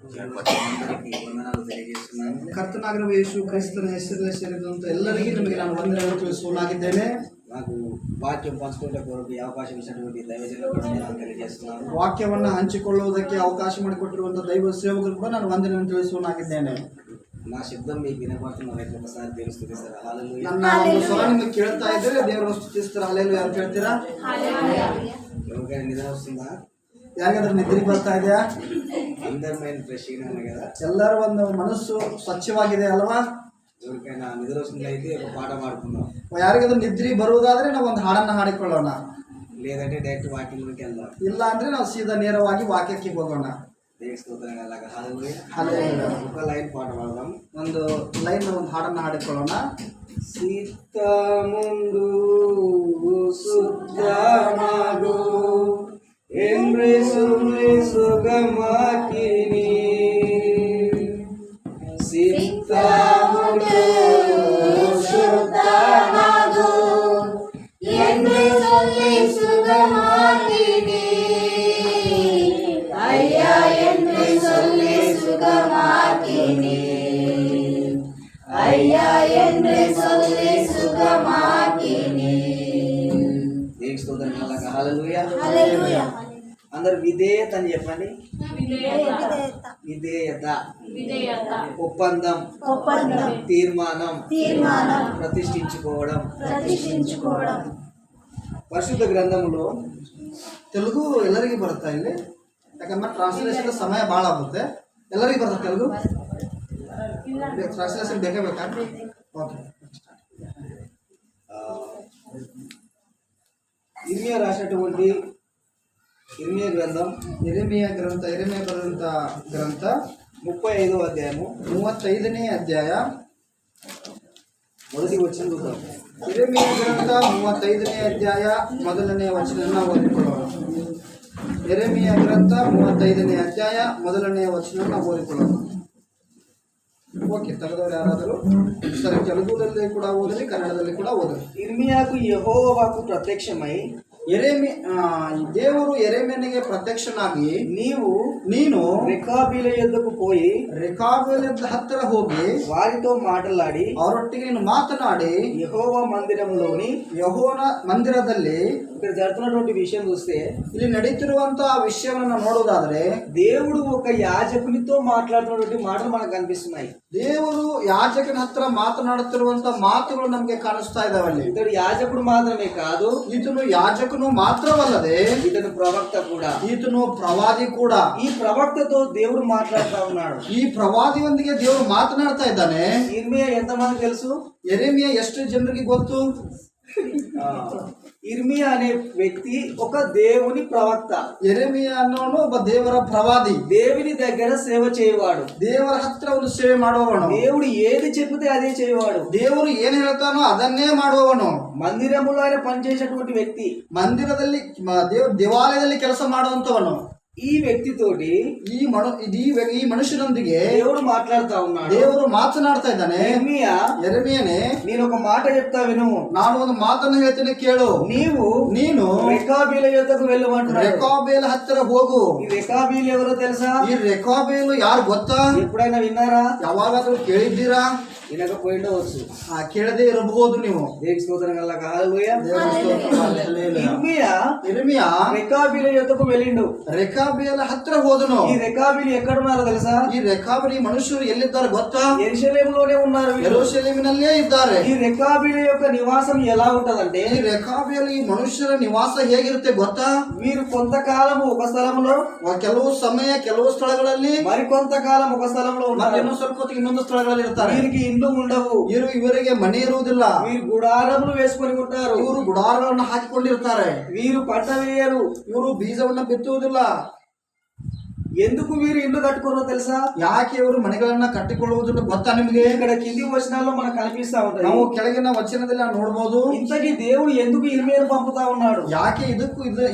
వందనాలు తెలియజేస్తున్నాను. ಕರ್ತನಾಗಿರುವ ಯೇಸು ಕ್ರಿಸ್ತನ ಹೆಸರಲ್ಲಿ ಸೇರಿದಂತ ಎಲ್ಲರಿಗೂ ನಿಮಗೆ ನಾನು ವಂದನೆಗಳನ್ನು ತಿಳಿಸುವನಾಗಿದ್ದೇನೆ. నాకు వాక్యం పంచుకోవడం కొరకు ఈ అవకాశం ఇచ్చినటువంటి దైవజనులకు నేను తెలియజేస్తున్నాను. ವಾಕ್ಯವನ್ನು ಹಂಚಿಕೊಳ್ಳುವುದಕ್ಕೆ ಅವಕಾಶ ಮಾಡಿಕೊಟ್ಟಿರುವಂತಹ ದೈವ ಸೇವಕರಿಗೂ ನಾನು ವಂದನೆಯನ್ನು ತಿಳಿಸುವನಾಗಿದ್ದೇನೆ. నా శబ్దం మీకు వినపడుతున్నట్టు ఒకసారి తెలుస్తుంది సార్. హల్లెలూయా. ನನ್ನ ಒಂದು ಸ್ವರ ನಿಮಗೆ ಕೇಳ್ತಾ ಇದ್ರೆ ದೇವರನ್ನು ಸ್ತುತಿಸ್ತಾರೆ. ಹಲ್ಲೆಲೂಯಾ ಅಂತ ಹೇಳ್ತೀರಾ? ఎవరికైనా నిద్ర వస్తుందా? ಯಾರಿಗಾದ್ರೂ ನಿದ್ರೆ ಬರ್ತಾ ಇದೆಯಾ? అందరి మైండ్ ఫ్రెష్ గా కదా, ಎಲ್ಲರ ಒಂದು ಮನಸ್ಸು ಸ್ವಚ್ಛವಾಗಿದೆ ಅಲ್ವಾ? ఎవరికైనా నిద్ర వస్తుందైతే ఒక పాట పాడుకుందాం. ಯಾರಿಗಾದ್ರೂ ನಿದ್ರೆ ಬರುವುದಾದ್ರೆ ನಾವು ಒಂದು ಹಾಡನ್ನು ಹಾಡಿಕೊಳ್ಳೋಣ. లేదంటే డైరెక్ట్ వాక్యంలోకి వెళ్దాం. ಇಲ್ಲ ಅಂದ್ರೆ ನಾವು ಸೀದಾ ನೇರವಾಗಿ ವಾಕ್ಯಕ್ಕೆ ಹೋಗೋಣ. దేవుని స్తోత్రం అలాగా. హల్లెలూయా. ಹಲ್ಲೆಲೂಯಾ. ఒక లైన్ పాట పాడదాం. ಒಂದು ಲೈನ್ ಒಂದು ಹಾಡನ್ನು ಹಾಡಿಕೊಳ್ಳೋಣ. ಸೀತ ಮುಂದು ಸುತ್ತಮಾಗು ಸುಗಮಾಕಿನಿ ಸೀತ ಮುಂದು ಸುತ್ತಮಾಗು ಸುಗಮಾಕಿನಿ ಅಯ್ಯ ಎಂದು சொல்லி சுகமாக்கினி ஐயா என்று சொல்லி சுகமாக்கினி. దేవుని స్తోత్రం అలాగా. హల్లెలూయా. హల్లెలూయా. అందరూ విధేయత అని చెప్పండి. విధేయత, విధేయత, ఒప్పందం, తీర్మానం, ప్రతిష్ఠించుకోవడం. పరిశుద్ధ గ్రంథములో ತೆಲುಗು ಎಲ್ಲರಿಗೂ ಬರುತ್ತಾ ಇಲ್ಲಿ? ಯಾಕಂದ್ರೆ ಟ್ರಾನ್ಸ್ಲೇಷನ್ ಸಮಯ ಭಾಳ ಆಗುತ್ತೆ. ಎಲ್ಲರಿಗೂ ಬರುತ್ತೆ ತೆಲುಗು? ಟ್ರಾನ್ಸ್ಲೇಷನ್ ಬೇಕೇ ಬೇಕಾ? ಓಕೆ. ఇర్మియా రాసినటువంటి ఇర్మియా గ్రంథం, ಯೆರೆಮೀಯ ಬರೆದಂಥ ಗ್ರಂಥ 35వ అధ్యాయము 35ನೇ ಅಧ್ಯಾಯ మొదటి వచనం చూద్దాం. ಯೆರೆಮೀಯ ಗ್ರಂಥ 35ನೇ ಅಧ್ಯಾಯ ಮೊದಲನೇ ವಚನವನ್ನು ಓದಿಕೊಳ್ಳೋಣ. ಯೆರೆಮೀಯ ಗ್ರಂಥ 35ನೇ ಅಧ್ಯಾಯ ಮೊದಲನೇ ವಚನವನ್ನು ಓದಿಕೊಳ್ಳೋಣ. ಓಕೆ, ತೆಗೆದವರು ಯಾರಾದರೂ ಸರಿ, ತೆಲುಗುದಲ್ಲಿ ಕೂಡ ಓದಲಿ, ಕನ್ನಡದಲ್ಲಿ ಕೂಡ ಓದಲಿ. ఇర్మియాకు యెహోవాకు ప్రత్యక్షమై ದೇವರು ಯೆರೆಮೀಯನಿಗೆ ಪ್ರತ್ಯಕ್ಷನಾಗಿ ನೀನು ರೆಕಾಬೀಲ యొద్దకు పోయి ರೆಕಾಬೀಲ ಹತ್ತಿರ ಹೋಗಿ వారితో మాట్లాడి ಅವರೊಟ್ಟಿಗೆ ನೀನು ಮಾತನಾಡಿ యెహోవా మందిరంలోని ಯೆಹೋವನ ಮಂದಿರದಲ್ಲಿ ఇక్కడ జరుగుతున్నటువంటి విషయం చూస్తే, ಇಲ್ಲಿ ನಡೀತಿರುವಂತಹ ವಿಷಯವನ್ನು ನೋಡುವುದಾದ್ರೆ దేవుడు ఒక యాజకునితో మాట్లాడుతున్నటువంటి మాటలు మనకు కనిపిస్తున్నాయి. ದೇವರು ಯಾಜಕನ ಹತ್ರ ಮಾತನಾಡುತ್ತಿರುವಂತಹ ಮಾತುಗಳು ನಮಗೆ ಕಾಣಿಸ್ತಾ ಇದಾವಲ್ಲಿ. ఇతడు యాజకుడు మాత్రమే కాదు, ಈತನು ಯಾಜಕನು ಮಾತ್ರವಲ್ಲದೆ ఇతను ప్రవక్త కూడా. ಈತನು ಪ್ರವಾದಿ ಕೂಡ. ఈ ప్రవక్తతో దేవుడు మాట్లాడుతూ ఉన్నాడు. ಈ ಪ್ರವಾದಿಯೊಂದಿಗೆ ದೇವರು ಮಾತನಾಡ್ತಾ ಇದ್ದಾನೆ. ఇర్మియా ఎంతమంది తెలుసు? ಯೆರೆಮೀಯ ಎಷ್ಟು ಜನರಿಗೆ ಗೊತ್ತು? ఇర్మియా అనే వ్యక్తి ఒక దేవుని ప్రవక్త. ಯೆರೆಮೀಯ ಅನ್ನೋನು ಒಬ್ಬ ದೇವರ ಪ್ರವಾದಿ, దేవుని దగ్గర సేవ చేయవాడు, ದೇವರ ಹತ್ರ ಒಂದು ಸೇವೆ ಮಾಡುವವನು, దేవుడు ఏది చెబితే అదే చేయవాడు, ದೇವರು ಏನ್ ಹೇಳ್ತಾನೋ ಅದನ್ನೇ ಮಾಡುವವನು. మందిరములో ఆయన పనిచేసేటువంటి వ్యక్తి, ಮಂದಿರದಲ್ಲಿ ದೇವಾಲಯದಲ್ಲಿ ಕೆಲಸ ಮಾಡುವಂತವನು. ఈ వ్యక్తితోటి ಈ ಮನುಷ್ಯನೊಂದಿಗೆ దేవుడు మాట్లాడుతా ఉన్నాడు. ದೇವರು ಮಾತನಾಡ್ತಾ ಇದ್ದಾನೆ. ಯೆರೆಮೀಯನೇ, నేను ఒక మాట చెప్తా విను. ನಾನು ಒಂದು ಮಾತನ್ನು ಹೇಳ್ತೇನೆ ಕೇಳು. ನೀನು ರೆಕಾಬೀల యొద్దకు వెళ్ళమంటున్నాడు. ರೆಕಾಬೇಲ ಹತ್ತಿರ ಹೋಗು. ఈ ರೆకాబీలు ఎవరో తెలుసా? ಈ ರೆಕಾಬೇಲು ಯಾರು ಗೊತ್ತಾ? ఎప్పుడైనా విన్నారా? ಯಾವಾಗಾದ್ರೂ ಕೇಳಿದ್ದೀರಾ? వినకపోయిండవచ్చు, ಕೇಳದೇ ಇರಬಹುದು ನೀವು. దేవుని స్తోత్రం కలగా. హల్లెలూయా. ಯೆರೆಮೀಯ ರೆకాబీల యొద్దకు వెళ్ళిండు. ರೆಕಾಬೇಲ ಹತ್ರ ಹೋದನು. ఈ ರೆకాబీలు ఎక్కడున్నారో తెలుసా? ಈ ರೆಕಾಬಿ ಮನುಷ್ಯರು ಎಲ್ಲಿದ್ದಾರೆ ಗೊತ್ತಾ? యెరూషలేములోనే ఉన్నారు. ಯೆರೂಷಲೇಮಿನಲ್ಲೇ ಇದ್ದಾರೆ. ఈ ರೆకాబీల యొక్క నివాసం ఎలా ఉంటదంటే, ಈ ರೆಕಾಬಿಯಲ್ಲಿ ಈ ಮನುಷ್ಯರ ನಿವಾಸ ಹೇಗಿರುತ್ತೆ ಗೊತ್ತಾ? వీరు కొంతకాలం ఒక స్థలంలో, ಕೆಲವು ಸಮಯ ಕೆಲವು ಸ್ಥಳಗಳಲ್ಲಿ, మరి కొంతకాలం ఒక స్థలంలో ఉన్నారు. ಇನ್ನೊಂದು ಸ್ವಲ್ಪ ಹೊತ್ತಿಗೆ ಇನ್ನೊಂದು ಸ್ಥಳಗಳಲ್ಲಿ ಇರ್ತಾರೆ. వీరికి ఇండ్లు ఉండవు, ಇವರಿಗೆ ಮನೆ ಇರುವುದಿಲ್ಲ. వీరు గుడారములు వేసుకొని ఉంటారు. ಇವರು ಗುಡಾರಗಳನ್ನು ಹಾಕಿಕೊಂಡಿರ್ತಾರೆ. వీరు పంట వేయరు, ಇವರು ಬೀಜವನ್ನ ಬಿತ್ತುವುದಿಲ್ಲ. ఎందుకు వీరు ఇల్లు కట్టుకోరో తెలుసా? ಯಾಕೆ ಇವರು ಮನೆಗಳನ್ನ ಕಟ್ಟಿಕೊಳ್ಳುವುದಿಲ್ಲ ಗೊತ್ತಾ ನಿಮಗೆ? ఇక్కడ కింది వచనాల్లో మనకు కనిపిస్తా ఉంటాయి. ನಾವು ಕೆಳಗಿನ ವಚನದಲ್ಲಿ ನೋಡಬಹುದು. ఇంతకీ దేవుడు ఎందుకు ఇర్మియాను పంపుతా ఉన్నాడు? ಯಾಕೆ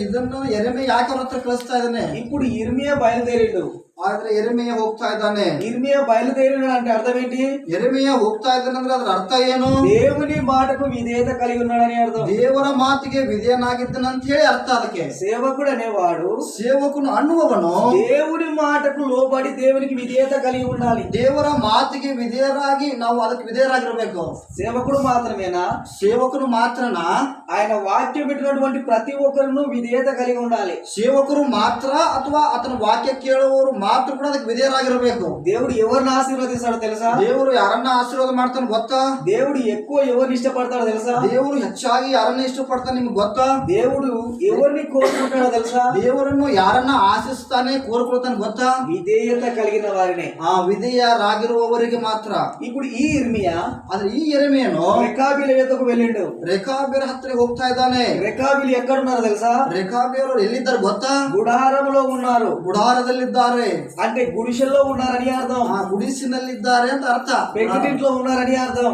ಇದನ್ನು ಯೆರೆಮೀಯ ಯಾಕೆ ಅವ್ರ ಹತ್ರ ಕಳಿಸ್ತಾ ಇದ್ದಾನೆ? ఇప్పుడు ఇర్మియా బయలుదేరిండు. ಆದ್ರೆ ಎರೆಮೆಯ ಹೋಗ್ತಾ ಇದ್ದಾನೆ. ఇర్మియా బయలుదేరినాడు అంటే అర్థం ఏంటి? ಎರೆಮೆಯ ಹೋಗ್ತಾ ಇದ್ದಾನೆ ಅಂದ್ರೆ ಅದ್ರ ಅರ್ಥ ಏನು? దేవుని మాటకు విధేయత కలిగి ఉన్నాడని అర్థం. ದೇವರ ಮಾತಿಗೆ ವಿಧೇಯನಾಗಿದ್ದಾನಂತ ಹೇಳಿ ಅರ್ಥ. ಅದಕ್ಕೆ సేవకుడు అనేవాడు ಸೇವಕನು ಅನ್ನುವವನು దేవుని మాటకు లోబడి దేవునికి విధేయత కలిగి ఉండాలి. ದೇವರ ಮಾತಿಗೆ ವಿಧೇಯರಾಗಿ ನಾವು ಅದಕ್ಕೆ ವಿಧೇಯರಾಗಿರ್ಬೇಕು. సేవకుడు మాత్రమేనా? ಸೇವಕನು ಮಾತ್ರನಾ? ఆయన వాక్యం పెట్టినటువంటి ప్రతి ఒక్కరును విధేయత కలిగి ఉండాలి. ಸೇವಕರು ಮಾತ್ರ ಅಥವಾ ಆತನ ವಾಕ್ಯ ಕೇಳುವವರು ಮಾತ್ರ ಕೂಡ ಅದಕ್ಕೆ ವಿಧೇಯರಾಗಿರ್ಬೇಕು. దేవుడు ఎవరిని ఆశీర్వదిస్తాడో తెలుసా? ದೇವರು ಯಾರನ್ನ ಆಶೀರ್ವಾದ ಮಾಡ್ತಾನೆ ಗೊತ್ತಾ? దేవుడు ఎక్కువ ఎవరిని ఇష్టపడతాడో తెలుసా? ದೇವರು ಹೆಚ್ಚಾಗಿ ಯಾರನ್ನ ಇಷ್ಟಪಡ್ತಾನೆ ನಿಮ್ಗೆ ಗೊತ್ತಾ? దేవుడు ఎవరిని కోరుకుంటాడో తెలుసా? ದೇವರನ್ನು ಯಾರನ್ನ ಆಶಿಸ್ತಾನೆ ಕೋರ್ಕೊಳ್ತಾನೆ ಗೊತ್ತಾ? విధేయత కలిగిన వారినే. ಆ ವಿಧೇಯರಾಗಿರುವವರಿಗೆ ಮಾತ್ರ. ఇప్పుడు ఈ ఇర్మియా ಆದ್ರೆ ಈ ಎರೆಮೆಯನು రెకాబీల యొద్దకు వెళ్ళిండు. ರೇಖಾಬೇರ ಹತ್ರ ಹೋಗ್ತಾ ಇದ್ದಾನೆ. రెకాబీలు ఎక్కడున్నారో తెలుసా? ರೇಖಾಬೇರವರು ఎಲ್ಲಿದ್ದಾರೆ ಗೊತ್ತಾ? గుడారంలో ఉన్నారు. ಗುಡಾರದಲ್ಲಿದ್ದಾರೆ అంటే గుడిసెల్లో ఉన్నారని అర్థం. ಗುಡಿಸಿನಲ್ಲಿದ್ದಾರೆ ಅಂತ ಅರ್ಥ. పెంకుటింట్లో ఉన్నారని అర్థం.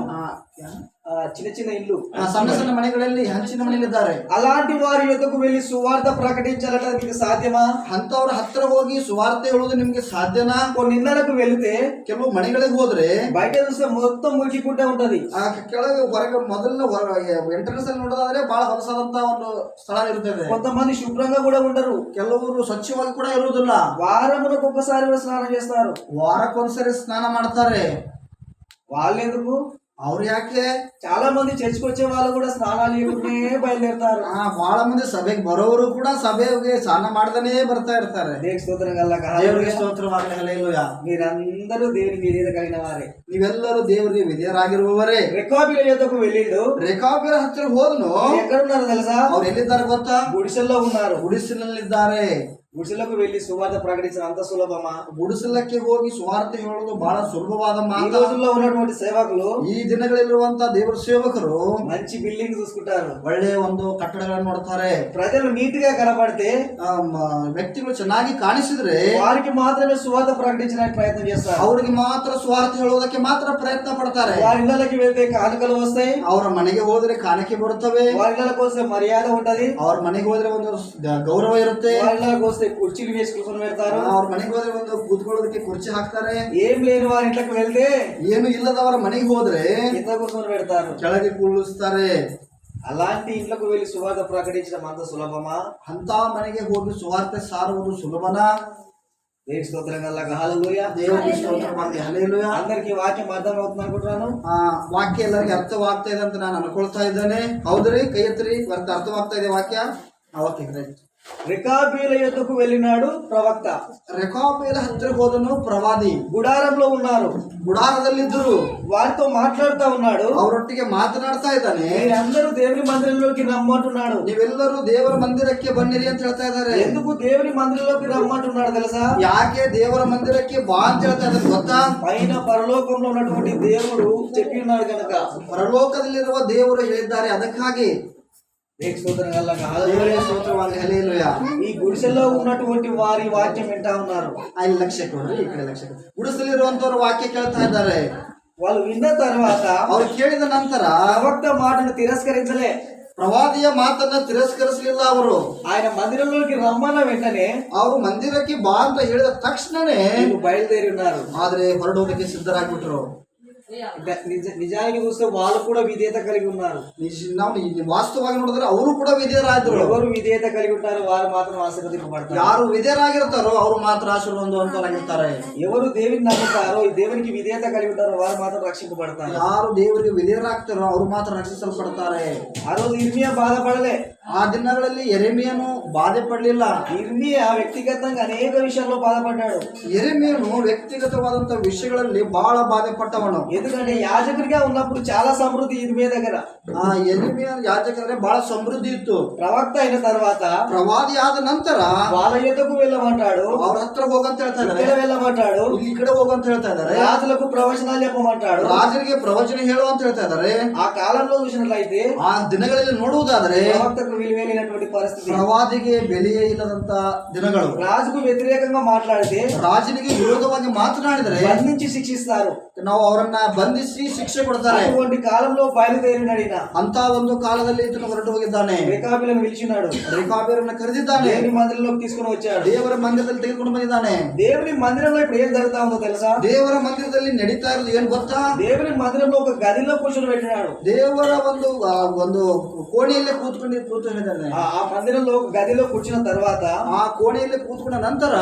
ಆ, చిన్న చిన్న ఇల్లు, ಸಣ್ಣ ಸಣ್ಣ ಮನೆಗಳಲ್ಲಿ ಹಂಚಿನ ಮನೆಯಲ್ಲಿದ್ದಾರೆ. అలాంటి వారి యొద్దకు వెళ్ళి సువార్త ప్రకటించాలంటే మీకు సాధ్యమా? ಅಂತವ್ರ ಹತ್ರ ಹೋಗಿ ಸುವಾರ್ತೆ ಹೇಳುವುದು ನಿಮ್ಗೆ ಸಾಧ್ಯನಾ? కొన్ని ఇళ్ళకు వెళితే ಕೆಲವು ಮನೆಗಳಿಗೆ ಹೋದ್ರೆ బయట చూస్తే మొత్తం మురికికుంటే ఉంటది. ಆ ಕೆಳಗೆ ಹೊರಗೆ ಮೊದಲ ಎಂಟ್ರೆನ್ಸ್ ಅಲ್ಲಿ ನೋಡೋದಾದ್ರೆ ಬಹಳ ಹೊಲಸಾದಂತ ಒಂದು ಸ್ಥಳ ಇರುತ್ತದೆ. కొంతమంది శుభ్రంగా కూడా ఉండరు. ಕೆಲವರು ಸ್ವಚ್ಛವಾಗಿ ಕೂಡ ಇರುವುದಿಲ್ಲ. వారములకు ఒక్కసారి కూడా స్నానం చేస్తారు. ವಾರಕ್ಕೊಂದ್ಸರಿ ಸ್ನಾನ ಮಾಡ್ತಾರೆ. వాళ్ళెందుకు? ಅವ್ರು ಯಾಕೆ? చాలా మంది చర్చికి వచ్చే వాళ్ళు కూడా స్నానాలు చేయకుండానే బయలుదేరుతారు. ಬಹಳ ಮಂದಿ ಸಭೆಗೆ ಬರೋರು ಕೂಡ ಸಭೆಗೆ ಸ್ನಾನ ಮಾಡ್ತಾನೆ ಬರ್ತಾ ಇರ್ತಾರೆ. దేవుని స్తోత్రం కల్లా ದೇವರಿಗೆ ಸ್ತೋತ್ರವಾಗಲಿ, ಹಲ್ಲೆಲೂಯಾ. మీరందరూ దేవుని విధేయత కలిగిన వారే. ನೀವೆಲ್ಲರೂ ದೇವರಿಗೆ ವಿಧೇಯರಾಗಿರುವವರೇ. రెకాబీల యొద్దకు వెళ్ళిండు. ರೇಖಾಬೇರ ಹತ್ತಿರ ಹೋದನು. ఎక్కడున్నారు తెలుసా? ಅವ್ರು ಎಲ್ಲಿದ್ದಾರೆ ಗೊತ್ತಾ? గుడిసెల్లో ఉన్నారు. ಗುಡಿಸಿನಲ್ಲಿದ್ದಾರೆ. గుడిసెలకు వెళ్లి సువార్త ప్రకటించడం అంత సులభమా? ಗುಡಿಸಲಕ್ಕೆ ಹೋಗಿ ಸುವಾರ್ತೆ ಹೇಳೋದು ಬಹಳ ಸುಲಭವಾದ ఈ ಮಾತು. రోజుల్లో ఉన్నటువంటి సేవకులు ಈ ದಿನಗಳಲ್ಲಿರುವಂತ ದೇವರ ಸೇವಕರು మంచి బిల్డింగ్ చూసుకుంటారు. ಒಳ್ಳೆಯ ಒಂದು ಕಟ್ಟಡಗಳನ್ನು ನೋಡ್ತಾರೆ. ప్రజలు నీట్ గా కనపడితే ವ್ಯಕ್ತಿಗಳು ಚೆನ್ನಾಗಿ ಕಾಣಿಸಿದ್ರೆ వారికి మాత్రమే సువార్త ప్రకటించడానికి ప్రయత్నం చేస్తారు. ಅವರಿಗೆ ಮಾತ್ರ ಸುವಾರ್ತೆ ಹೇಳೋದಕ್ಕೆ ಮಾತ್ರ ಪ್ರಯತ್ನ ಪಡ್ತಾರೆ. వారి ఇళ్ళకి వెళ్తే కానుకలు వస్తాయి. ಅವರ ಮನೆಗೆ ಹೋದ್ರೆ ಕಾಣಿಕೆ ಬರುತ್ತವೆ. వారి ఇళ్ళకి వస్తే మర్యాద ఉంటది. ಅವ್ರ ಮನೆಗೆ ಹೋದ್ರೆ ಒಂದು ಗೌರವ ಇರುತ್ತೆ. వారి ఇళ్ళకి వస్తే కుర్చీలు వేసి కూర్చొని పెడతారు. ಅವ್ರ ಮನೆಗೆ ಹೋದ್ರೆ ಒಂದು ಕೂತ್ಕೊಳ್ಳೋದಕ್ಕೆ ಕುರ್ಚಿ ಹಾಕ್ತಾರೆ. ఏం లేని వారి ఇంట్లోకి వెళ్తే ಏನು ಇಲ್ಲದವರ ಮನೆಗೆ ಹೋದ್ರೆ కింద కూర్చొని పెడతారు. ಕೆಳಗೆ ಕೂಳಿಸ್ತಾರೆ. అలాంటి ఇంట్లోకి వెళ్లి సువార్త ప్రకటించడం అంత సులభమా? ಅಂತ ಮನೆಗೆ ಹೋಗಿ ಸುವಾರ್ತೆ ಸಾರುವುದು ಸುಲಭನಾ? దేవుని స్తోత్రం కల్లా హల్లెలూయా. ದೇವರಿಗೆ ಸ್ತೋತ್ರವಾಗಲಿ, ಹಲ್ಲೆಲೂಯಾ. అందరికి వాక్యం అర్థం అవుతుంది అనుకుంటున్నాను. ವಾಕ್ಯ ಎಲ್ಲರಿಗೆ ಅರ್ಥವಾಗ್ತಾ ಇದೆ ಅಂತ ನಾನು ಅನ್ಕೊಳ್ತಾ ಇದ್ದೇನೆ. ಹೌದ್ರಿ? ಕೈ ಎತ್ತಿರಿ. ಅರ್ಥವಾಗ್ತಾ ಇದೆ ವಾಕ್ಯ? Okay, great. రెకాబీల యొద్దకు వెళ్ళినాడు ప్రవక్త. ರೆಕಾಬೇಲ ಹತ್ತಿರ ಹೋದನು ಪ್ರವಾದಿ. గుడారంలో ఉన్నారు. ಗುಡಾರದಲ್ಲಿದ್ದರು. వారితో మాట్లాడుతా ఉన్నాడు. ಅವರೊಟ್ಟಿಗೆ ಮಾತನಾಡ್ತಾ ಇದ್ದಾನೆ. మీరందరూ దేవుని మందిరంలోకి రమ్మంటున్నాడు. ನೀವೆಲ್ಲರೂ ದೇವರ ಮಂದಿರಕ್ಕೆ ಬನ್ನಿರಿ ಅಂತ ಹೇಳ್ತಾ ಇದ್ದಾರೆ. ఎందుకు దేవుని మందిరంలోకి రమ్మంటున్నాడు తెలుసా? ಯಾಕೆ ದೇವರ ಮಂದಿರಕ್ಕೆ ಬಾ ಅಂತ ಹೇಳ್ತಾ ಇದ್ದಾರೆ ಗೊತ್ತಾ? పైన పరలోకంలో ఉన్నటువంటి దేవుడు చెప్పి ఉన్నాడు కనుక. ಪರಲೋಕದಲ್ಲಿರುವ ದೇವರು ಹೇಳಿದ್ದಾರೆ, ಅದಕ್ಕಾಗಿ. దేవుని స్తోత్రం కల్లా ದೇವರಿಗೆ ಸ್ತೋತ್ರವಾಗಲಿ, ಹಲ್ಲೆಲೂಯಾ. ఈ గుడిసెల్లో ఉన్నటువంటి వారి వాక్యం వింటా ఉన్నారు. ಅಲ್ಲಿ ಲಕ್ಷ್ಯ ಕೊಡ್ರಿ, ಈ ಕಡೆ ಲಕ್ಷ್ಯ ಕೊಡ್ರಿ. ಗುಡಿಸಲಿರುವಂತವ್ರ ವಾಕ್ಯ ಕೇಳ್ತಾ ಇದ್ದಾರೆ. వాళ్ళు విన్న తర్వాత ಅವ್ರು ಕೇಳಿದ ನಂತರ ప్రవక్త మాటను తిరస్కరించలే. ಪ್ರವಾದಿಯ ಮಾತನ್ನ ತಿರಸ್ಕರಿಸಲಿಲ್ಲ. ಅವರು ఆయన మందిరంలోకి రమ్మన్న వెంటనే ಅವರು ಮಂದಿರಕ್ಕೆ ಬಾ ಅಂತ ಹೇಳಿದ ತಕ್ಷಣನೇ వీళ్ళు బయలుదేరి ఉన్నారు. ಆದ್ರೆ ಹೊರಡೋದಕ್ಕೆ ಸಿದ್ಧರಾಗ್ಬಿಟ್ರು. నిజానికి చూస్తే వాళ్ళు కూడా విధేయత కలిగి ఉన్నారు. ನಾವು ವಾಸ್ತವವಾಗಿ ನೋಡಿದ್ರೆ ಅವರು ಕೂಡ ವಿಧೇಯರಾದ್ರು. ఎవరు విధేయత కలిగి ఉంటారో వారు మాత్రం ఆశీర్వదింపబడతారు. ಯಾರು ವಿಧೇಯರಾಗಿರ್ತಾರೋ ಅವರು ಮಾತ್ರ ಆಶೀರ್ವಾದವಂತರಾಗಿರ್ತಾರೆ. ఎవరు దేవుని నమ్ముతారో దేవునికి విధేయత కలిగి ఉంటారో వారు మాత్రం రక్షింపబడతారు. ಯಾರು ದೇವರಿಗೆ ವಿಧೇಯರಾಗ್ತಾರೋ ಅವರು ಮಾತ್ರ ರಕ್ಷಿಸಲ್ಪಡ್ತಾರೆ. ఆ రోజు ఇర్మియా బాధపడలే. ಆ ದಿನಗಳಲ್ಲಿ ಯೆರೆಮೀಯನು ಬಾಧೆ ಪಡಲಿಲ್ಲ. ఇర్మియా వ్యక్తిగతంగా అనేక విషయాల్లో బాధపడ్డాడు. ಯೆರೆಮೀಯನು ವ್ಯಕ್ತಿಗತವಾದಂತ ವಿಷಯಗಳಲ್ಲಿ ಬಹಳ ಬಾಧೆ ಪಟ್ಟವನು. ఎందుకంటే యాజకుడిగా ఉన్నప్పుడు చాలా సమృద్ధి ఇర్మియా దగ్గర. ಆ ಯೆರೆಮೀಯ ಯಾಜಕರೇ ಬಹಳ ಸಮೃದ್ಧಿ ಇತ್ತು. ప్రవక్త అయిన తర్వాత ಪ್ರವಾದಿ ಆದ ನಂತರ వాళ్ళ యొద్దకు వెళ్ళమంటాడు. ಅವ್ರ ಹತ್ರ ಹೋಗಂತ ಹೇಳ್ತಾ ఇక్కడ ಇದ್ದಾರೆ. వెళ్ళమంటాడు. ಈ ಕಡೆ ಹೋಗಂತ ಹೇಳ್ತಾ ಇದ್ದಾರೆ. రాజులకు ప్రవచనాలు చెప్పమంటాడు. ರಾಜರಿಗೆ ಪ್ರವಚನ ಹೇಳು ಅಂತ ಹೇಳ್ತಾ ಇದ್ದಾರೆ. ఆ కాలంలో చూసినట్లయితే ಆ ದಿನಗಳಲ್ಲಿ ನೋಡುವುದಾದರೆ ప్రవక్తకు విలువైనటువంటి పరిస్థితి. ಪ್ರವಾದಿಗೆ ಬೆಲೆಯೇ ಇಲ್ಲದಂತ ದಿನಗಳು. రాజుకు వ్యతిరేకంగా మాట్లాడితే ರಾಜನಿಗೆ ವಿರೋಧವಾಗಿ ಮಾತನಾಡಿದರೆ బంధించి శిక్షిస్తారు. ನಾವು ಅವರನ್ನ ಬಂಧಿಸಿ ಶಿಕ್ಷೆ ಕೊಡ್ತಾರೆ. అటువంటి కాలంలో బయలుదేరినడిన ಅಂತ ಒಂದು ಕಾಲದಲ್ಲಿ ಈತನು ಹೊರಟು ಹೋಗಿದ್ದಾನೆ. రేకాబులను పిలిచినాడు, ರೇಖಾಬ್ಯರನ್ನ ಕರೆದಿದ್ದಾನೆ, దేవుని మందిరంలోకి తీసుకుని వచ్చాడు. ದೇವರ ಮಂದಿರದಲ್ಲಿ ತೆಗೆದುಕೊಂಡು ಬಂದಿದ್ದಾನೆ. దేవుని మందిరంలో ఇప్పుడు ఏం జరుగుతా ఉందో తెలుసా? ದೇವರ ಮಂದಿರದಲ್ಲಿ ನಡೀತಾ ಇರೋದು ಏನ್ ಗೊತ್ತಾ? దేవుని మందిరంలో ఒక గదిలో కూర్చొని పెట్టినాడు. ದೇವರ ಒಂದು ಕೋಣೆಯಲ್ಲೇ ಕೂತ್ಕೊಂಡಿದ್ದಾನೆ. ఆ మందిరంలో ఒక గదిలో కూర్చున్న తర్వాత ಆ ಕೋಣೆಯಲ್ಲಿ ಕೂತ್ಕೊಂಡ ನಂತರ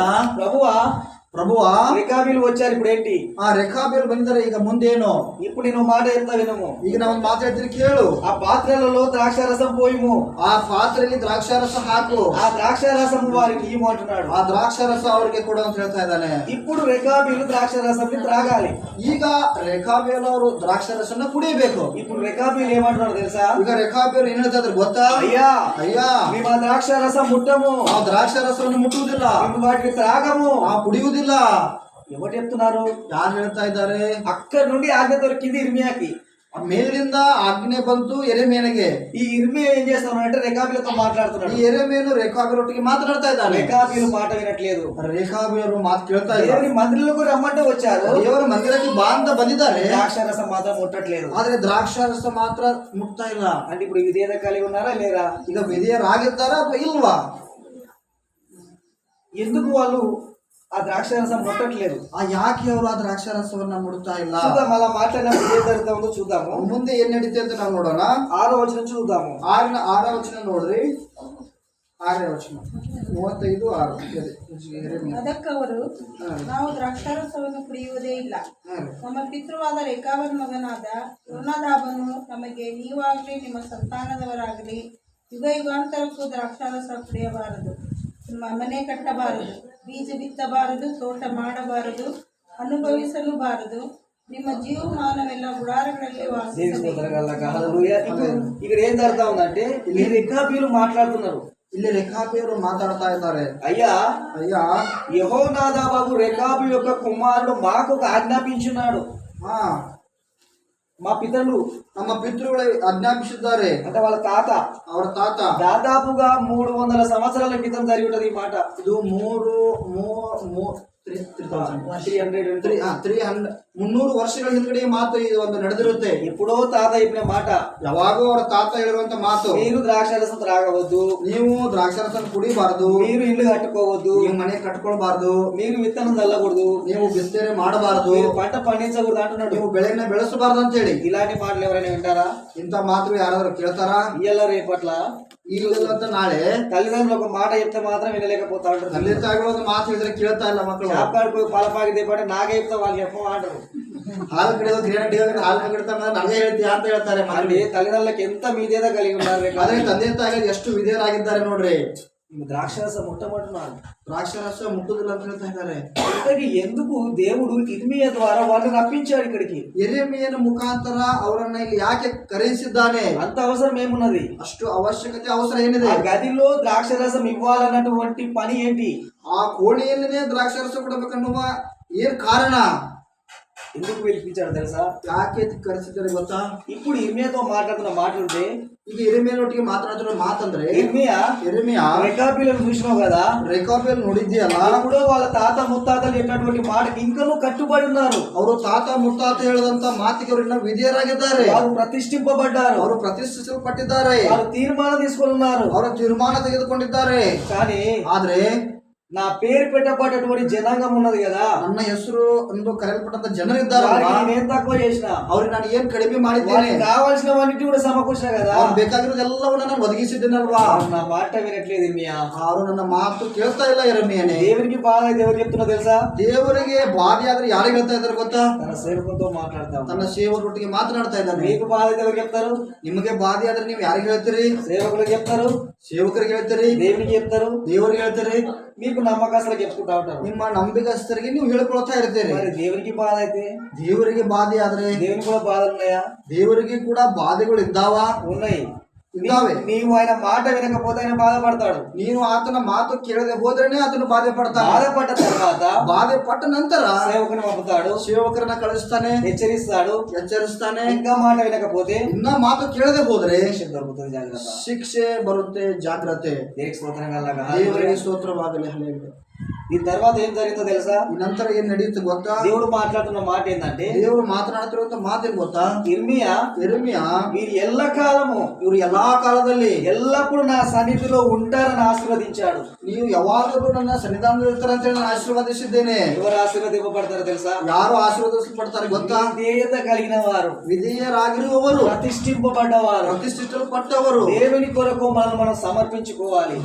ప్రభువా రేకాబీలు వచ్చారు. ఇప్పుడు ఏంటి? ಆ ರೇಖಾಬ್ಯರು ಬಂದಿದ್ದಾರೆ. ಈಗ ಮುಂದೇನು? ఇప్పుడు నేను మాట చెప్తా వినము. ಈಗ ನಾವು ಒಂದು ಮಾತು ಹೇಳ್ತೀನಿ ಕೇಳು. ఆ పాత్రలలో ద్రాక్షారసం పోయిము, ಆ ಪಾತ್ರೆಯಲ್ಲಿ ದ್ರಾಕ್ಷಾರಸ ಹಾಕು, ఆ ద్రాక్షారసం వారికి ఇయ్యము అంటున్నాడు. ಆ ದ್ರಾಕ್ಷಾರಸ ಅವರಿಗೆ ಕೊಡು ಅಂತ ಹೇಳ್ತಾ ಇದ್ದಾನೆ. ఇప్పుడు రేకాబీలు ద్రాక్షారసం త్రాగాలి. ಈಗ ರೇಖಾಬ್ಯರು ಅವರು ದ್ರಾಕ್ಷಾರಸನ ಕುಡಿಯಬೇಕು. ఇప్పుడు రేకాబీలు ఏమంటున్నారు తెలుసా? ಈಗ ರೇಖಾಬ್ಯರು ಏನ್ ಹೇಳ್ತಾ ಇದ್ರು ಗೊತ್ತಾ? అయ్యా ಅಯ್ಯ మేము ఆ ద్రాక్షారసం ముట్టము, ಆ ದ್ರಾಕ್ಷಾರಸವನ್ನು ಮುಟ್ಟುವುದಿಲ್ಲ, మేము వాటిని త్రాగము. ಆ ಕುಡಿಯುವುದಿಲ್ಲ. ఎవరు చెప్తున్నారు? ಯಾರು ಹೇಳ್ತಾ ಇದ್ದಾರೆ? అక్కడి నుండి ఆజ్ఞ దొరికింది ఇర్మియాకి. ಮೇಲಿನಿಂದ ಆಜ್ಞೆ ಬಂತು ಎರೆಮೇನಿಗೆ. ఈ ఇర్మియా ఏం చేస్తున్నాడంటే రేకాబీలతో ಈ మాట్లాడుతున్నాడు. ಎರೆಮೇನು ರೇಖಾಬ್ಯರೊಟ್ಟಿಗೆ ಮಾತನಾಡ್ತಾ ಇದ್ದಾನೆ. రేకాబీలు మాట వినట్లేదు. ರೇಖಾಬ್ಯರು ಮಾತು ಕೇಳ್ತಾ ಇದ್ದಾರೆ. దేవుని మందిరంలోకి రమ్మంటే వచ్చారు, ದೇವರ ಮಂದಿರಕ್ಕೆ ಬಾ ಅಂತ ಬಂದಿದ್ದಾರೆ. ద్రాక్షారసం మాత్రం ముట్టట్లేదు. ಆದ್ರೆ ದ್ರಾಕ್ಷಾರಸ ಮಾತ್ರ ಮುಟ್ತಾ ಇಲ್ಲ. అంటే ఇప్పుడు విధేయత కలిగి ఉన్నారా లేరా? ಈಗ ವಿಧೇಯರಾಗಿದ್ದಾರಾ ಅಥವಾ ಇಲ್ವಾ? ఎందుకు వాళ్ళు ఆ ద్రాక్షారసం ముట్టట్లేదు? ಯಾಕೆ ಅವರು ಆ ದ್ರಾಕ್ಷಾರಸವನ್ನ ಮುಡ್ತಾ ಇಲ್ಲ? చూద్దాం, అలా మాట్లాడినప్పుడు ఏం జరుగుతుందో చూద్దాము. ಮುಂದೆ ಏನ್ ನಡೀತೆ ಅಂತ ನಾವು ನೋಡೋಣ. 6వ వచనం చూద్దాము. 6ನೇ ವಚನ ನೋಡ್ರಿ. 6ನೇ ವಚನ 35:6. ಅದಕ್ಕವರು ನಾವು ದ್ರಾಕ್ಷಾರಸವನ್ನು ಕುಡಿಯುವುದೇ ಇಲ್ಲ. ನಮ್ಮ ಪಿತೃವಾದ ರೇಖಾವನ ಮಗನಾದ ಯೋನಾದಾಬನು ನಮಗೆ ನೀವಾಗಲಿ ನಿಮ್ಮ ಸಂತಾನದವರಾಗಲಿ ಯುಗ ಯುಗಾಂತರಕ್ಕೂ ದ್ರಾಕ್ಷಾರಸ ಕುಡಿಯಬಾರದು, ನಿಮ್ಮ ಮನೆ ಕಟ್ಟಬಾರದು, ಬೀಜ ಬಿತ್ತಬಾರದು, ತೋಟ ಮಾಡಬಾರದು, ಅನುಭವಿಸಲೂಬಾರದು, ನಿಮ್ಮ ಜೀವಮಾನವೆಲ್ಲ ಗುಡಾರಗಳಲ್ಲಿ ವಾಸಿಸಬೇಕು. ఇక్కడ ఏం జరుగుతా ఉందంటే ఈ రేకాబీలు మాట్లాడుతున్నారు. ಇಲ್ಲಿ ರೇಖಾಬ್ಯರು ಮಾತಾಡ್ತಾ ಇದ್ದಾರೆ. అయ్యా అయ్యా యెహోనాదాబు రేకాబు యొక్క కుమారుడు మాకు ఒక ఆజ్ఞాపించున్నాడు. మా పితరులు ನಮ್ಮ ಪಿತೃಗಳು ಆಜ್ಞಾಪಿಸಿದ್ದಾರೆ. అంటే వాళ్ళ తాత, ಅವರ ತಾತ దాదాపుగా 300 సంవత్సరాల క్రితం జరిగి ఉంటది ఈ మాట. ಇದು 300 ವರ್ಷಗಳ ಹಿಂದ್ಗಡೆ ಮಾತು ಇದು ಒಂದು ನಡೆದಿರುತ್ತೆ. ఎప్పుడో తాత చెప్పిన మాట, ಯಾವಾಗೋ ಅವರ ತಾತ ಹೇಳಿರುವಂತ ಮಾತು. మీరు ద్రాక్షారసం త్రాగవద్దు, ನೀವು ದ್ರಾಕ್ಷಾರಸ ಕುಡಿಬಾರದು, మీరు ఇల్లు కట్టుకోవద్దు, ನೀವು ಮನೆ ಕಟ್ಕೊಳ್ಬಾರ್ದು, మీరు విత్తనం చల్లకూడదు, ನೀವು ಬಿತ್ತನೆ ಮಾಡಬಾರದು, మీరు పంట పండించకూడదు అంటున్నాడు. ನೀವು ಬೆಳೆಯನ್ನ ಬೆಳೆಸಬಾರದು ಅಂತ ಹೇಳಿ. ఇలాంటి మాటలు ఎవరైనా వింటారా? ಇಂಥ ಮಾತು ಯಾರಾದ್ರೂ ಕೇಳ್ತಾರಾ? ఇయ్యాల రేపట్ల ಈಗ ನಾಳೆ తల్లిదండ్రులు ఒక మాట చెప్తే మాత్రం వినలేకపోతా ఉంటారు. ತಂದೆ ತಾಯಿಗಳು ಒಂದು ಮಾತು ಹೇಳಿದ್ರೆ ಕೇಳ್ತಾ ಇಲ್ಲ ಮಕ್ಕಳು. ಶಾಪ್ಕಾಡ್ಕೋಗಿ ಪಾಲಪಾಗಿ ದೇಪಾಡೆ ನಾಗೆ చెప్తా వాళ్ళు చెప్పమా అంటారు. ಹಾಲು ಕಡಿಯೋದು ಗಿರಣಿ ಹಾಲು ಕಡಿತಾನ ನನಗೆ ಹೇಳ್ತೀಯ ಅಂತ ಹೇಳ್ತಾರೆ. అంటే తల్లిదండ్రులకు ఎంత మీదేదా కలిగి ఉన్నారు. ಆದ್ರೆ ತಂದೆ ತಾಯಿಗಳು ಎಷ್ಟು ವಿಧೇಯರಾಗಿದ್ದಾರೆ ನೋಡ್ರಿ. ద్రాక్షరసం ముట్టమంటున్నారు, ద్రాక్షరస ముట్టుదిಲ್ಲ ಅಂತ ಹೇಳ್ತಾ ಇದ್ದಾರೆ. ఎందుకు దేవుడు ఇర్మియా ద్వారా వాళ్ళు రప్పించాడు ఇక్కడికి? ಯೆರೆಮೀಯನ ಮುಖಾಂತರ ಅವರನ್ನ ಇಲ್ಲಿ ಯಾಕೆ ಕರೆಯಿಸಿದ್ದಾನೆ? అంత అవసరం ఏమున్నది? ಅಷ್ಟು ಅವಶ್ಯಕತೆ ಅವಸರ ಏನಿದೆ? ఆ గదిలో ద్రాక్షరసం ఇవ్వాలన్నటువంటి పని ఏంటి? ಆ ಕೋಣೆಯಲ್ಲಿನೇ ದ್ರಾಕ್ಷರಸ ಕೊಡಬೇಕನ್ನುವ ಏನ್ ಕಾರಣ? ఎందుకు పిలిపించాడు తెలుసా? ಯಾಕೆ ಕರೆಸಿದ್ದಾರೆ ಗೊತ್ತಾ? ఇప్పుడు ఇర్మియాతో మాట్లాడుతున్న మాటలుంటే, ಈಗ ಯೆರೆಮೀಯನೊಟ್ಟಿಗೆ ಮಾತನಾಡುತ್ತಿರೋ ಮಾತಂದ್ರೆ యెరెమీయా రేకాబీలను చూసినావు కదా, ರೇಖಾಬ್ಯರು ನೋಡಿದ್ಯಲ್ಲ, ఇప్పుడు వాళ్ళ తాత ముత్తాతలు చెప్పినటువంటి మాటకి ఇంకనూ కట్టుబడి ఉన్నారు. ಅವರು ತಾತ ಮುತ್ತಾತ ಹೇಳಿದಂತ ಮಾತಿಗೆ ಅವರು ಇನ್ನ ವಿಧೇಯರಾಗಿದ್ದಾರೆ. వారు ప్రతిష్ఠింపబడ్డారు, ಅವರು ಪ್ರತಿಷ್ಠಿಸಲ್ಪಟ್ಟಿದ್ದಾರೆ, వారు తీర్మానం తీసుకొని ఉన్నారు, ಅವರ ತೀರ್ಮಾನ ತೆಗೆದುಕೊಂಡಿದ್ದಾರೆ. కానీ ಆದ್ರೆ నా పేరు పెట్టబడ్డటువంటి జనాంగం ఉన్నది కదా, ನನ್ನ ಹೆಸರು ಎಂದು ಕರೆಯಲ್ಪಟ್ಟಂತ ಜನರಿದ್ದಾರೆ. నేను తక్కువ చేసిన, ಅವ್ರಿಗೆ ನಾನು ಏನ್ ಕಡಿಮೆ ಮಾಡಿದ್ದೇನೆ? కావాల్సినవన్నిటి కూడా సమకూర్చిన కదా, ಬೇಕಾಗಿರೋದೆಲ್ಲವನ್ನ ನಾನು ಒದಗಿಸಿದ್ದೇನಲ್ವಾ? నా మాట వినట్లేదు ఇర్మియా. ಅವರು ನನ್ನ ಮಾತು ಕೇಳ್ತಾ ಇಲ್ಲ. ಯೆರೆಮೀಯನೇ, దేవునికి బాధ అయితే ఎవరు చెప్తున్నా తెలుసా? ದೇವರಿಗೆ ಬಾಧೆ ಆದ್ರೆ ಯಾರಿಗೆ ಹೇಳ್ತಾ ಇದ್ದಾರೆ ಗೊತ್ತಾ? తన సేవకులతో మాట్లాడతాం. ತನ್ನ ಸೇವಕರೊಟ್ಟಿಗೆ ಮಾತನಾಡ್ತಾ ಇದ್ದಾನೆ. మీకు బాధ అయితే ఎవరు చెప్తారు? ನಿಮಗೆ ಬಾಧೆ ಆದ್ರೆ ನೀವು ಯಾರಿಗೆ ಹೇಳ್ತೀರಿ? సేవకులకు చెప్తారు, ಸೇವಕರಿಗೆ ಹೇಳ್ತೀರಿ, దేవునికి చెప్తారు, ದೇವರಿಗೆ ಹೇಳ್ತೀರಿ, మీకు నమ్మకస్తులకు చెప్పుకుంటా ఉంటారు. ನಿಮ್ಮ ನಂಬಿಕಸ್ಥರಿಗೆ ನೀವು ಹೇಳ್ಕೊಳ್ತಾ ಇರ್ತೀರಿ. మరి దేవునికి బాధ అయితే? ದೇವರಿಗೆ ಬಾಧೆ ಆದ್ರೆ దేవునికి కూడా బాధలు ఉన్నాయా? ದೇವರಿಗೆ ಕೂಡ ಬಾಧೆಗಳು ಇದ್ದಾವ? ఉన్నాయి. ಇದ್ದಾವೆ. నీవు ఆయన మాట వినకపోతే ఆయన బాధపడతాడు. ನೀನು ಆತನ ಮಾತು ಕೇಳದೆ ಹೋದ್ರೇನೆ ಆತನು ಬಾಧೆ ಪಡ್ತಾನೆ. బాధపడ్డ తర్వాత ಬಾಧೆ ಪಟ್ಟ ನಂತರ సేవకుని పంపుతాడు, ಸೇವಕರನ್ನ ಕಳಿಸ್ತಾನೆ, హెచ్చరిస్తాడు. ಎಚ್ಚರಿಸ್ತಾನೆ. ఇంకా మాట వినకపోతే ಇನ್ನ ಮಾತು ಕೇಳದೆ ಹೋದ್ರೆ శిక్ష దొరుకుతుంది, జాగ్రత్త. ಶಿಕ್ಷೆ ಬರುತ್ತೆ, ಜಾಗ್ರತೆ. దేవునికి స్తోత్రం కలగా. ದೇವರಿಗೆ ಸ್ತೋತ್ರವಾಗಲಿ, ಹಲ್ಲೆಲೂಯಾ. ఈ తర్వాత ఏం జరిగిందో తెలుసా? ಈ ನಂತರ ಏನ್ ನಡೆಯುತ್ತೆ ಗೊತ್ತಾ? దేవుడు మాట్లాడుతున్న మాట ఏంటంటే, ದೇವರು ಮಾತನಾಡುತ್ತಿರುವಂತ ಮಾತೇನ್ ಗೊತ್ತಾ? ఇర్మియా ಯೆರೆಮೀಯ వీరు ఎల్లకాలము ಇವರು ಎಲ್ಲಾ ಕಾಲದಲ್ಲಿ ఎల్లప్పుడు నా సన్నిధిలో ఉంటారని ఆశీర్వదించాడు. ನೀವು ಯಾವಾಗಲೂ ನನ್ನ ಸನ್ನಿಧಾನದಲ್ಲಿ ಇರ್ತಾರೆ ಅಂತ ಹೇಳಿ ನಾನು ಆಶೀರ್ವದಿಸಿದ್ದೇನೆ. ఎవరు ఆశీర్వదింపబడతారో తెలుసా? ಯಾರು ಆಶೀರ್ವದಿಸಲ್ಪಡ್ತಾರೆ ಗೊತ್ತಾ? విధేయత కలిగిన వారు, ವಿಧೇಯರಾಗಿರುವವರು, ప్రతిష్ఠింపబడ్డవారు, ಪ್ರತಿಷ್ಠಿಸಲ್ಪಟ್ಟವರು. దేవుని కొరకు మనం సమర్పించుకోవాలి.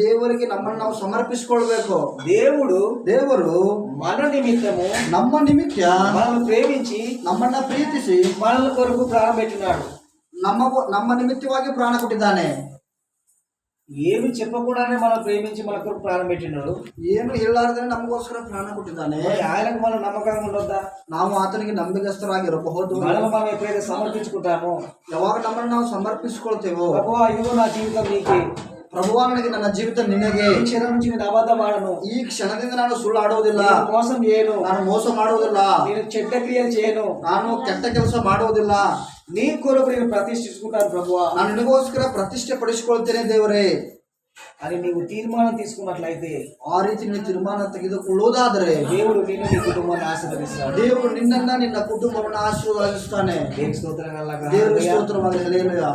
ದೇವರಿಗೆ ನಮ್ಮನ್ನು ನಾವು ಸಮರ್ಪಿಸಿಕೊಳ್ಬೇಕು. ದೇವರು మన నిమిత్తము, ನಮ್ಮ ನಿಮಿತ್ತ మనల్ని ప్రేమించి, ನಮ್ಮನ್ನ ಪ್ರೀತಿಸಿ మన కొరకు ప్రాణం పెట్టినాడు. ನಮ್ಮ ನಿಮಿತ್ತವಾಗಿ ಪ್ರಾಣ ಕೊಟ್ಟಿದ್ದಾನೆ. ఏమి చెప్పకుండానే మనం ప్రేమించి మన కొరకు ప్రాణం పెట్టినాడు. ಏನು ಹೇಳಲಾರದೆ ನಮಗೋಸ್ಕರ ಪ್ರಾಣ ಕೊಟ್ಟಿದ್ದಾನೆ. ఆయనకు మనం నమ్మకంగా ఉండొద్దా? ನಾವು ಆತನಿಗೆ ನಂಬಿಕಸ್ಥರಾಗಿರಬಹುದು. మనం ఎప్పుడైతే సమర్పించుకుంటామో, ಯಾವಾಗ ನಮ್ಮನ್ನು ನಾವು ಸಮರ್ಪಿಸಿಕೊಳ್ತೇವೋ, ప్రభువా ఇదిగో నా జీవితం నీకే, ಪ್ರಭುವಾ ನನಗೆ ನನ್ನ ಜೀವಿತ ನಿನಗೆ, ఈ క్షణం నుంచి నేను అబద్ధం ఆడను, ಈ ಕ್ಷಣದಿಂದ ನಾನು ಸುಳ್ಳು ಆಡುವುದಿಲ್ಲ, నేను మోసం చేయను, ನಾನು ಮೋಸ ಮಾಡುವುದಿಲ್ಲ, నేను చెడ్డ క్రియలు చేయను, ನಾನು ಕೆಟ್ಟ ಕೆಲಸ ಮಾಡುವುದಿಲ್ಲ, నీ కొరకు నేను ప్రతిష్ఠించుకుంటాను ప్రభువా, ನಾನು ನಿನಗೋಸ್ಕರ ಪ್ರತಿಷ್ಠೆ ಪಡಿಸಿಕೊಳ್ತೇನೆ ದೇವರೇ అని నీవు తీర్మానం తీసుకున్నట్లయితే, ಆ ರೀತಿ ನೀನು ತೀರ್ಮಾನ ತೆಗೆದುಕೊಳ್ಳುವುದಾದರೆ దేవుడు నిన్ను నీ కుటుంబాన్ని ఆశీర్వదిస్తాడు. ದೇವರು ನಿನ್ನನ್ನ ನಿನ್ನ ಕುಟುಂಬವನ್ನು ಆಶೀರ್ವದಿಸುತ್ತಾನೆ. దేవునికి స్తోత్రం కలుగుగాక. ದೇವರಿಗೆ ಸ್ತೋತ್ರವಾಗಲಿ, ಹಲ್ಲೆಲೂಯಾ.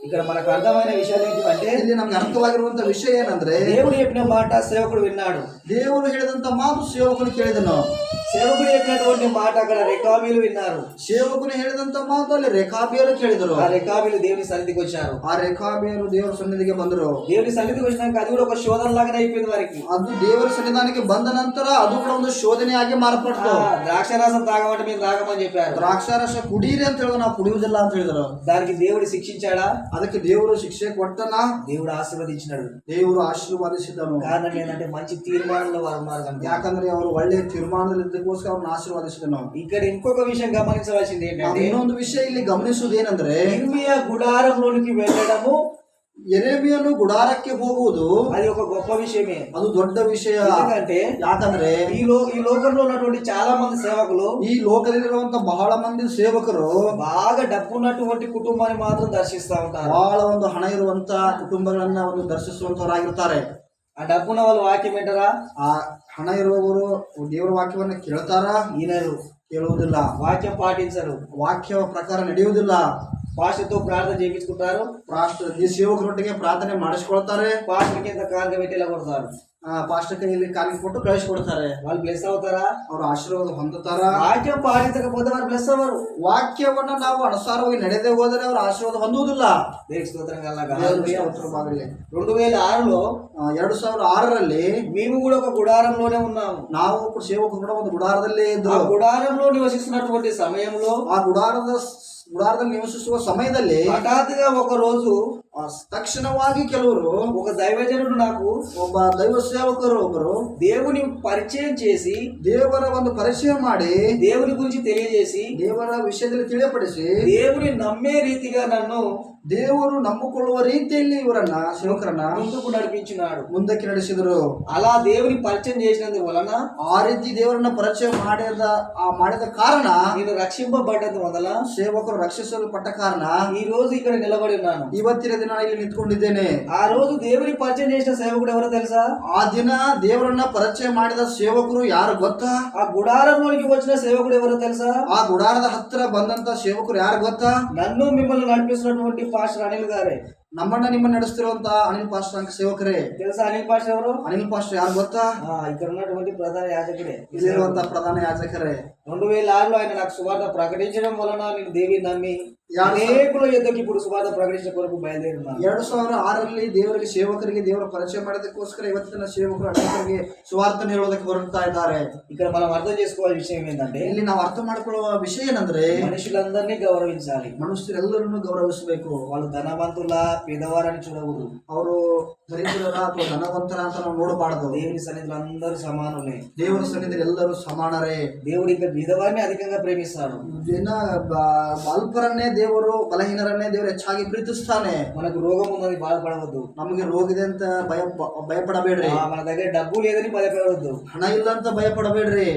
ఇక్కడ మనకు అర్థమైన విషయాలు ఏంటంటే, ಇಲ್ಲಿ ನಮ್ಗೆ ಅರ್ಥವಾಗಿರುವಂತ ವಿಷಯ ಏನಂದ್ರೆ, దేవుడు చెప్పిన మాట సేవకుడు విన్నాడు. ದೇವರು ಹೇಳಿದಂತ ಮಾತು ಸೇವಕನು ಕೇಳಿದನು. సేవకుడు చెప్పినటువంటి మాట అక్కడ రేఖాబీలు విన్నారు. ಸೇವಕನು ಹೇಳಿದಂತ ಮಾತು ಅಲ್ಲಿ ರೇಖಾಬಿಯರು ಕೇಳಿದರು. ఆ రేఖాబీలు దేవుని సన్నిధికి వచ్చారు. ಆ ರೇಖಾಬಿಯರು ದೇವರ ಸನ್ನಿಧಿಗೆ ಬಂದರು. దేవుని సన్నిధికి వచ్చినాక అది కూడా ఒక శోధన లాగానే అయిపోయింది వారికి. ಅದು ದೇವರ ಸನ್ನಿಧಾನಕ್ಕೆ ಬಂದ ನಂತರ ಅದು ಕೂಡ ಒಂದು ಶೋಧನೆಯಾಗಿ ಮಾರ್ಪಟ್ಟು, ద్రాక్షారసం తాగమంటే మీరు తాగమని చెప్పారు. ದ್ರಾಕ್ಷಾರಸ ಕುಡೀರಿ ಅಂತ ಹೇಳಿದ್ರು, ನಾವು ಕುಡಿಯುವುದಿಲ್ಲ ಅಂತ ಹೇಳಿದರು. దానికి దేవుడు శిక్షించాడా? ಅದಕ್ಕೆ ದೇವರು ಶಿಕ್ಷೆ ಕೊಟ್ಟನ? దేవుడు ఆశీర్వదించినాడు. ದೇವರು ಆಶೀರ್ವಾದಿಸಿದನು. కారణం ఏంటంటే మంచి తీర్మానంలో వారు ఉన్నారు కనుక. ಯಾಕಂದ್ರೆ ಅವರು ಒಳ್ಳೆಯ ತೀರ್ಮಾನದಲ್ಲಿದ್ದಕ್ಕೋಸ್ಕರ ಅವ್ರನ್ನ ಆಶೀರ್ವಾದಿಸಿದನು. ఇక్కడ ఇంకొక విషయం గమనించవలసింది ನಾವು ఏంటంటే, ಇನ್ನೊಂದು ವಿಷಯ ಇಲ್ಲಿ ಗಮನಿಸುವುದೇನೆಂದ್ರೆ, ఇర్మియా గుడారంలోనికి వెళ్ళడము, ಯೆರೆಮೀಯನು ಗುಡಾರಕ್ಕೆ ಹೋಗುವುದು అది ఒక గొప్ప విషయమే. ಅದು ದೊಡ್ಡ ವಿಷಯ. ఎందుకంటే ಯಾಕಂದ್ರೆ ఈ లోకంలో ఉన్నటువంటి చాలా మంది సేవకులు, ಈ ಲೋಕದಲ್ಲಿರುವಂತ ಬಹಳ ಮಂದಿ ಸೇವಕರು బాగా డబ్బు ఉన్నటువంటి కుటుంబాన్ని మాత్రం దర్శిస్తా ఉంటారు. ಬಹಳ ಒಂದು ಹಣ ಇರುವಂತ ಕುಟುಂಬಗಳನ್ನ ಒಂದು ದರ್ಶಿಸುವಂತವರಾಗಿರ್ತಾರೆ. ఆ డబ్బున్న వాళ్ళు వాక్యం వింటారా? ಆ ಹಣ ಇರುವವರು ದೇವರ ವಾಕ್ಯವನ್ನ ಕೇಳ್ತಾರ? వినరు, ಕೇಳುವುದಿಲ್ಲ. వాక్యం పాటించరు, ವಾಕ್ಯ ಪ್ರಕಾರ ನಡೆಯುವುದಿಲ್ಲ. పాస్టర్తో ప్రార్థన చేయించుకుంటారు, ಈ ಸೇವಕರೊಟ್ಟಿಗೆ ಪ್ರಾರ್ಥನೆ ಮಾಡಿಸ್ಕೊಳ್ತಾರೆ. పాస్టర్కి ఎంత కార్గా పెట్టేలా కొడతారు. ಪಾಸ್ಟರ್ ಕೈಯಲ್ಲಿ ಕಾರ್ಯ ಕೊಟ್ಟು ಕಳಿಸ್ಕೊಡ್ತಾರೆ. వాళ్ళు బ్లెస్ అవుతారా? ಅವರು ಆಶೀರ್ವಾದ ಹೊಂದುತ್ತಾರ? వాక్యం పాటించకపోతే వారు బ్లెస్ అవ్వరు. ವಾಕ್ಯವನ್ನ ನಾವು ಅನುಸಾರವಾಗಿ ನಡೆದೇ ಹೋದರೆ ಅವರು ಆಶೀರ್ವಾದ ಹೊಂದುವುದಿಲ್ಲ. దేవునికి స్తోత్రం కలుగుగాక. ದೇವರಿಗೆ ಸ್ತೋತ್ರವಾಗಲಿ. 2006లో 2006ರಲ್ಲಿ మేము కూడా ఒక గుడారంలోనే ఉన్నాము. ನಾವು ಸೇವಕರು ಕೂಡ ಒಂದು ಗುಡಾರದಲ್ಲೇ ఆ ಇದ್ರು. గుడారంలో నివసిస్తున్నటువంటి సమయంలో, ಆ ಗುಡಾರದಲ್ಲಿ ನಿವಸಿಸುವ ಸಮಯದಲ್ಲಿ హఠాత్తుగా ఒక రోజు ತಕ್ಷಣವಾಗಿ ಕೆಲವರು, ఒక దైవజనుడు నాకు ಒಬ್ಬ ದೈವ ಸೇವಕರು ಒಬ್ಬರು దేవుని పరిచయం చేసి, ದೇವರ ಒಂದು ಪರಿಚಯ ಮಾಡಿ, దేవుని గురించి తెలియజేసి, ದೇವರ ವಿಷಯದಲ್ಲಿ ತಿಳಿಯಪಡಿಸಿ, దేవుని నమ్మే రీతిగా నన్ను ದೇವರು ನಂಬಿಕೊಳ್ಳುವ ರೀತಿಯಲ್ಲಿ ಇವರನ್ನ ಸೇವಕರನ್ನ ముందుకు నడిపించినాడు. ಮುಂದಕ್ಕೆ ನಡೆಸಿದರು. అలా దేవుని పరిచయం చేసినందు వలన, ಆ ರೀತಿ ದೇವರನ್ನ ಪರಿಚಯ ಮಾಡಿದ ಕಾರಣ, నేను రక్షింపబడ్డందు వలన ಸೇವಕರು ರಕ್ಷಿಸಲ್ಪಟ್ಟ ಕಾರಣ ఈ రోజు ఇక్కడ నిలబడి ఉన్నాను. ಇವತ್ತಿನ ದಿನ ಇಲ್ಲಿ ನಿಂತ್ಕೊಂಡಿದ್ದೇನೆ. ఆ రోజు దేవుని పరిచయం చేసిన సేవకుడు ఎవరో తెలుసా? ಆ ದಿನ ದೇವರನ್ನ ಪರಿಚಯ ಮಾಡಿದ ಸೇವಕರು ಯಾರು ಗೊತ್ತಾ? ఆ గుడారంలోనికి వచ్చిన సేవకుడు ఎవరో తెలుసా? ಆ ಗುಡಾರದ ಹತ್ತಿರ ಬಂದಂತ ಸೇವಕರು ಯಾರು ಗೊತ್ತಾ? నన్ను మిమ్మల్ని నడిపిస్తున్నటువంటి పాస్టర్ అనిల్ గారే. ನಿಮ್ಮನ್ನ ನಡೆಸ್ತಿರುವಂತ ಅನಿಲ್ ಪಾಸ್ಟರ್ ಅಂಕ ಸೇವಕರೇ. తెలుసా అనిల్ పాస్టర్ ఎవరు? ಅನಿಲ್ ಪಾಸ್ಟರ್ ಯಾರು ಗೊತ್ತಾ? ఇక్కడ ఉన్నటువంటి ప్రధాన యాజకుడే. ಇಲ್ಲಿರುವಂತ ಪ್ರಧಾನ ಯಾಜಕರೇ. 2006లో ఆయన నాకు సువార్త ప్రకటించడం వలన నేను దేవి నమ్మి అనేకుల యుద్ధకి ఇప్పుడు సువార్త ప్రకటించే కొరకు బయలుదేరున్నాను. 2006ರಲ್ಲಿ ದೇವರಿಗೆ ಸೇವಕರಿಗೆ ದೇವರ ಪರಿಚಯ ಮಾಡೋದಕ್ಕೋಸ್ಕರ ಇವತ್ತಿನ ಸೇವಕರು ಅನೇಕರಿಗೆ ಸುವಾರ್ತೆ ಹೇಳೋದಕ್ಕೆ ಹೊರಡ್ತಾ ಇದ್ದಾರೆ. ఇక్కడ మనం అర్థం చేసుకోవాల్సిన విషయం ఏంటంటే, ಇಲ್ಲಿ ನಾವು ಅರ್ಥ ಮಾಡ್ಕೊಳ್ಳುವ ವಿಷಯ ಏನಂದ್ರೆ, మనుషులందరినీ గౌరవించాలి. ಮನುಷ್ಯರೆಲ್ಲರನ್ನು ಗೌರವಿಸಬೇಕು. వాళ్ళు ధనవంతుల పేదవారని చూడకూడదు. ಅವರು ದರಿದ್ರರ ಅಥವಾ ಧನವಂತರ ಅಂತ ನಾವು ನೋಡಬಾರದು. దేవుని సన్నిధిలో అందరూ సమానులే. ದೇವರ ಸನ್ನಿಧಿಯಲ್ಲಿ ಎಲ್ಲರೂ ಸಮಾನರೇ. దేవుడు ఇంకా బీదవారిని అధికంగా ప్రేమిస్తాడు. ಅಲ್ಪರನ್ನೇ ದೇವರು, ಬಲಹೀನರನ್ನೇ ದೇವರು ಹೆಚ್ಚಾಗಿ ಪ್ರೀತಿಸ್ತಾನೆ. మనకు రోగం ఉందని బాధపడవద్దు. ನಮಗೆ ರೋಗಿದೆ ಅಂತ ಭಯಪಡಬೇಡ್ರಿ. మన దగ్గర డబ్బు లేదని భయపడవద్దు. ಹಣ ಇಲ್ಲ ಅಂತ ಭಯಪಡಬೇಡ್ರಿ.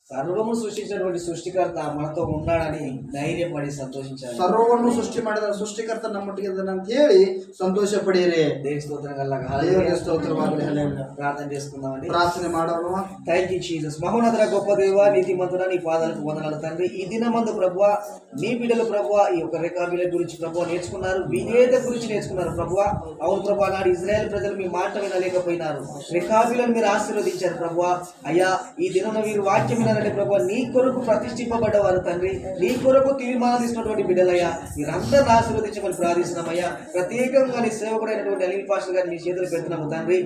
సర్వము సృష్టించినటువంటి సృష్టికర్త మనతో ఉన్నాడని ధైర్యపడి సంతోషించాలి. ಸರ್ವವನ್ನು ಸೃಷ್ಟಿ ಮಾಡಿದ ಸೃಷ್ಟಿಕರ್ತ ನಮ್ಮೊಟ್ಟಿಗೆ ಇದ್ದಾನೆ ಅಂತ ಹೇಳಿ ಸಂತೋಷ ಪಡಿರಿ. దేవి స్తోత్రం కల్లాగా ದೇವರಿಗೆ ಸ್ತೋತ್ರವಾಗಲಿ. ಹಲ್ಲೆಲೂಯಾ. ప్రార్థన చేసుకుందామండి. ಪ್ರಾರ್ಥನೆ ಮಾಡೋಣ. Thank you Jesus. మహోన్నతుడ గొప్ప దేవ, నీతిమంతుడా, నీ పాదాలకు వందనాలు తండ్రి. ఈ దినమందు ప్రభువా, నీ బిడ్డలు ప్రభువా ఈ యొక్క రేఖాబిల గురించి ప్రభువా నేర్చుకున్నారు, విధేయత గురించి నేర్చుకున్నారు ప్రభువా. అవును ప్రభువా, నాడు ఇజ్రాయెల్ ప్రజలు మీ మాట వినలేకపోయినారు, రేఖాబిలను మీరు ఆశీర్వదించారు ప్రభువా. అయ్యా, ఈ దినం వీరు వాక్యం వినారంటే ప్రభువా, నీ కొరకు ప్రతిష్ఠింపబడ్డవారు తండ్రి, నీ కొరకు తీర్మానం తీసుకున్నటువంటి బిడ్డలయ్యా, మీరందరిని ఆశీర్వదించమని ప్రార్థిస్తున్నామయ్యా. ప్రత్యేకంగా నీ సేవకుడైనటువంటి అనిల్ పాస్టర్ గారిని మీ చేతులు పెడుతున్నాము తండ్రి.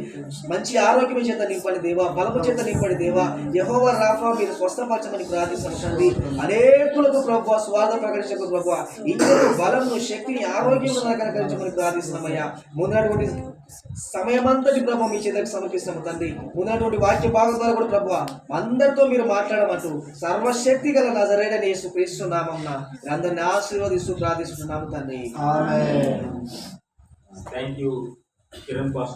మంచి ఆరోగ్యం చేత నింపండి దేవా, బలము చేత నింపండి దేవా. యెహోవా రాఫా, మీరు స్వస్థపరచమని ప్రార్థిస్తున్నాము తండ్రి. అనేకులకు ప్రభువా స్వార్థ ప్రకటించకు ప్రభువా, ఇంకొక బలము, శక్తిని, ఆరోగ్యం కనుకరించమని ప్రార్థిస్తున్నామయ్యా. ముందున్నటువంటి సమయమంతటి ప్రభు మీ చేతులకు సమర్పిస్తాము తండ్రి. ఉన్నటువంటి వాక్య భాగం ద్వారా కూడా ప్రభు అందరితో మీరు మాట్లాడమంటూ సర్వశక్తి గల నజరేయుడైన యేసుక్రీస్తు నామమున అందరిని ఆశీర్వదిస్తూ ప్రార్థిస్తున్నాము తండ్రి. ఆమేన్. Thank you, Kiran Pastor.